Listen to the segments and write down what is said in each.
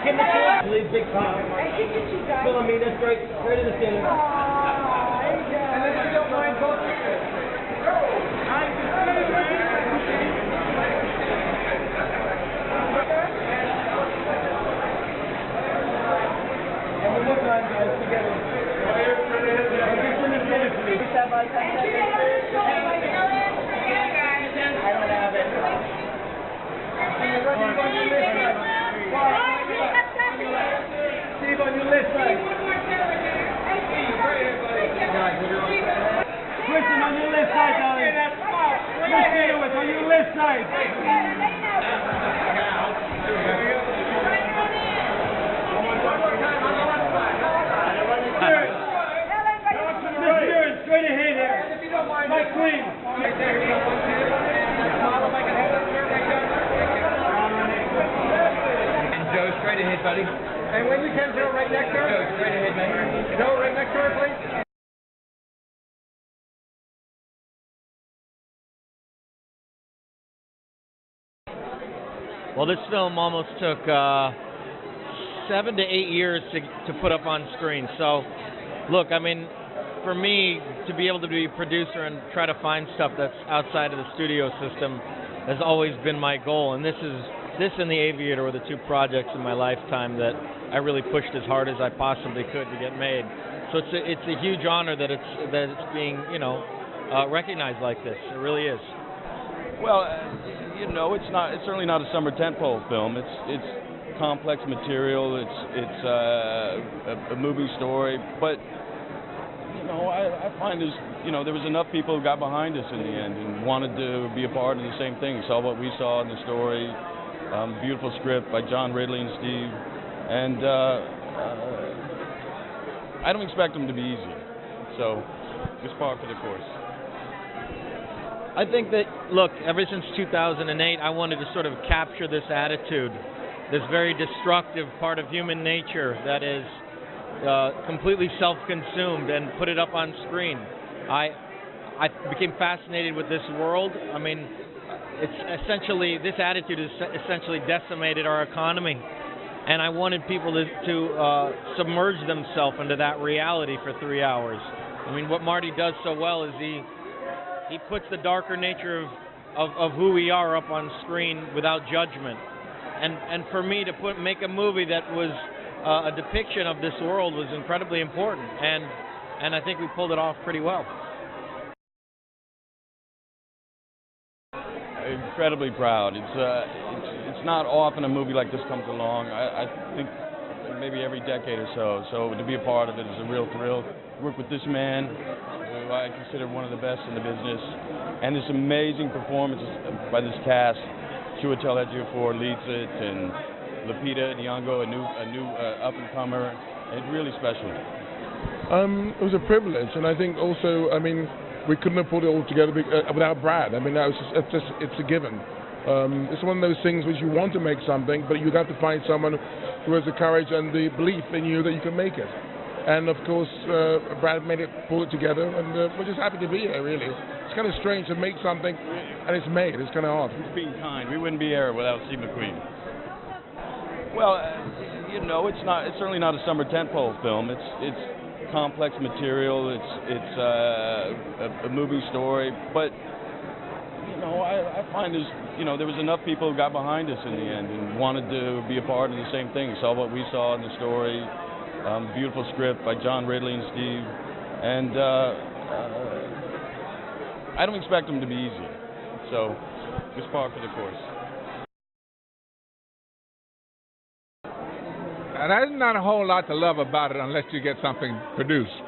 Give me two. Leave big pop. Fill me, that's great. Straight in the center. And then if you don't mind, both. And one more time, guys, together. I don't have it. Steve, on your left side. Kristen, on your left side, darling. Kristen, on your left side. Straight ahead here. My queen. And Joe, straight ahead, buddy. And when you can, Joe, right next to her. Joe, straight ahead, mate. Joe, right next to her, please. Well, this film almost took 7 to 8 years to put up on screen. So, look, I mean, for me, to be able to be a producer and try to find stuff that's outside of the studio system has always been my goal. And this and The Aviator were the two projects in my lifetime that I really pushed as hard as I possibly could to get made. So it's a huge honor that it's being, recognized like this. It really is. Well, it's certainly not a summer tentpole film. It's complex material. It's a moving story, but I find there was enough people who got behind us in the end and wanted to be a part of the same thing. Saw what we saw in the story. Beautiful script by John Ridley and Steve, and I don't expect them to be easy. So just par for the course. I think that, look, ever since 2008, I wanted to sort of capture this attitude, this very destructive part of human nature that is completely self-consumed, and put it up on screen. I became fascinated with this world. I mean, this attitude has essentially decimated our economy, and I wanted people to submerge themselves into that reality for 3 hours. I mean, what Marty does so well is he puts the darker nature of who we are up on screen without judgment. And for me to make a movie that was a depiction of this world was incredibly important, and I think we pulled it off pretty well. Incredibly proud. It's not often a movie like this comes along. I think maybe every decade or so. So to be a part of it is a real thrill. Work with this man, who I consider one of the best in the business, and this amazing performance by this cast. Chiwetel Ejiofor leads it, and Lupita Nyong'o, a new up and comer. It's really special. It was a privilege, and I think also, we couldn't have pulled it all together without Brad. It's a given. It's one of those things which you want to make something, but you have to find someone who has the courage and the belief in you that you can make it. And of course, Brad pulled it together, and we're just happy to be here, really. It's kind of strange to make something, and it's made. It's kind of odd. He's being kind. We wouldn't be here without Steve McQueen. Well, it's certainly not a summer tentpole film. It's complex material. It's a moving story, but I find there was enough people who got behind us in the end and wanted to be a part of the same thing. Saw what we saw in the story. Beautiful script by John Ridley and Steve, and I don't expect them to be easy. So just par for the course. There's not a whole lot to love about it unless you get something produced.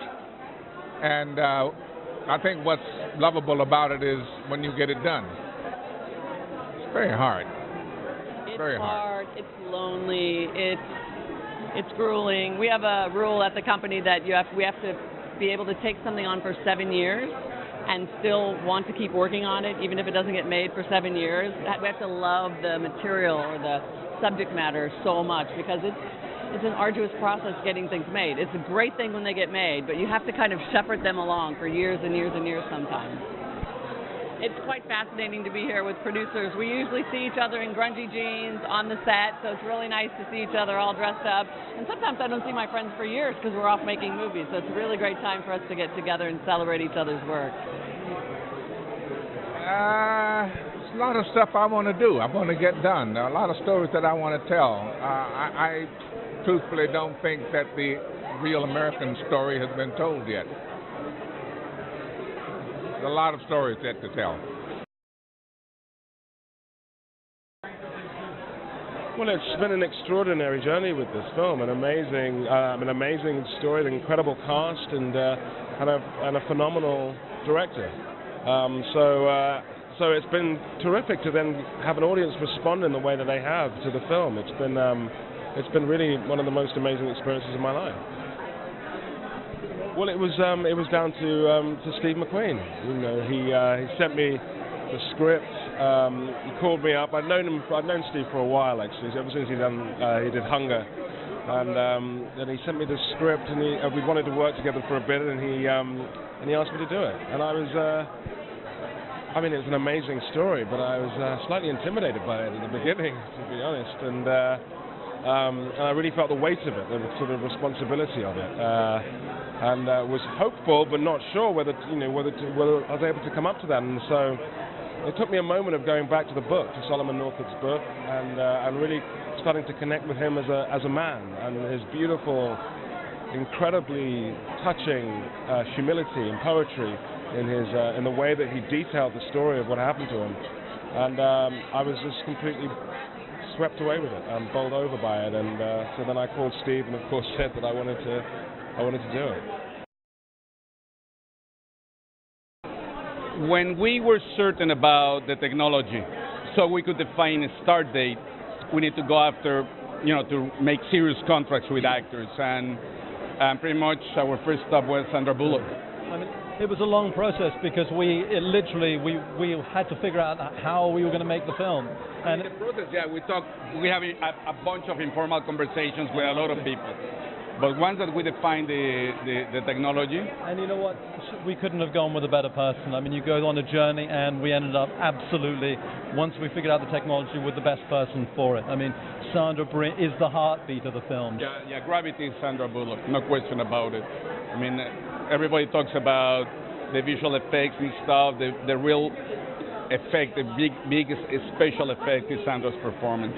And I think what's lovable about it is when you get it done. It's very hard. It's very hard. It's lonely. It's grueling. We have a rule at the company that we have to be able to take something on for 7 years and still want to keep working on it, even if it doesn't get made for 7 years. We have to love the material or the subject matter so much, because it's an arduous process getting things made. It's a great thing when they get made, but you have to kind of shepherd them along for years and years and years sometimes. it's quite fascinating to be here with producers. We usually see each other in grungy jeans on the set, so it's really nice to see each other all dressed up. And sometimes I don't see my friends for years because we're off making movies, so it's a really great time for us to get together and celebrate each other's work. It's a lot of stuff I want to do. I want to get done. There are a lot of stories that I want to tell. I truthfully don't think that the real American story has been told yet. There's a lot of stories yet to tell. Well, it's been an extraordinary journey with this film, an amazing story, an incredible cast, and a phenomenal director. So it's been terrific to then have an audience respond in the way that they have to the film. It's been really one of the most amazing experiences of my life. Well, it was down to Steve McQueen. You know, he sent me the script. He called me up. I've known Steve for a while actually, ever since he did Hunger, and he sent me the script, and we wanted to work together for a bit, and he asked me to do it, and I was. I mean, it's an amazing story, but I was slightly intimidated by it at the beginning, to be honest, and I really felt the weight of it, the sort of responsibility of it, and was hopeful but not sure whether I was able to come up to that. And so it took me a moment of going back to the book, to Solomon Northup's book, and really starting to connect with him as a man, and his beautiful, incredibly touching humility and poetry in the way that he detailed the story of what happened to him, and I was just completely swept away with it, bowled over by it, and so then I called Steve and of course said that I wanted to do it. When we were certain about the technology, so we could define a start date, we need to go after, to make serious contracts with actors, and pretty much our first stop was Sandra Bullock. I mean, it was a long process because we had to figure out how we were going to make the film. And in the process, we have a bunch of informal conversations with a lot of people. But once that we defined the technology... And you know what? We couldn't have gone with a better person. I mean, you go on a journey, and we ended up absolutely, once we figured out the technology, with the best person for it. I mean, Sandra is the heartbeat of the film. Yeah, Gravity is Sandra Bullock, no question about it. I mean, everybody talks about the visual effects and stuff. The real effect, the biggest special effect is Sandra's performance.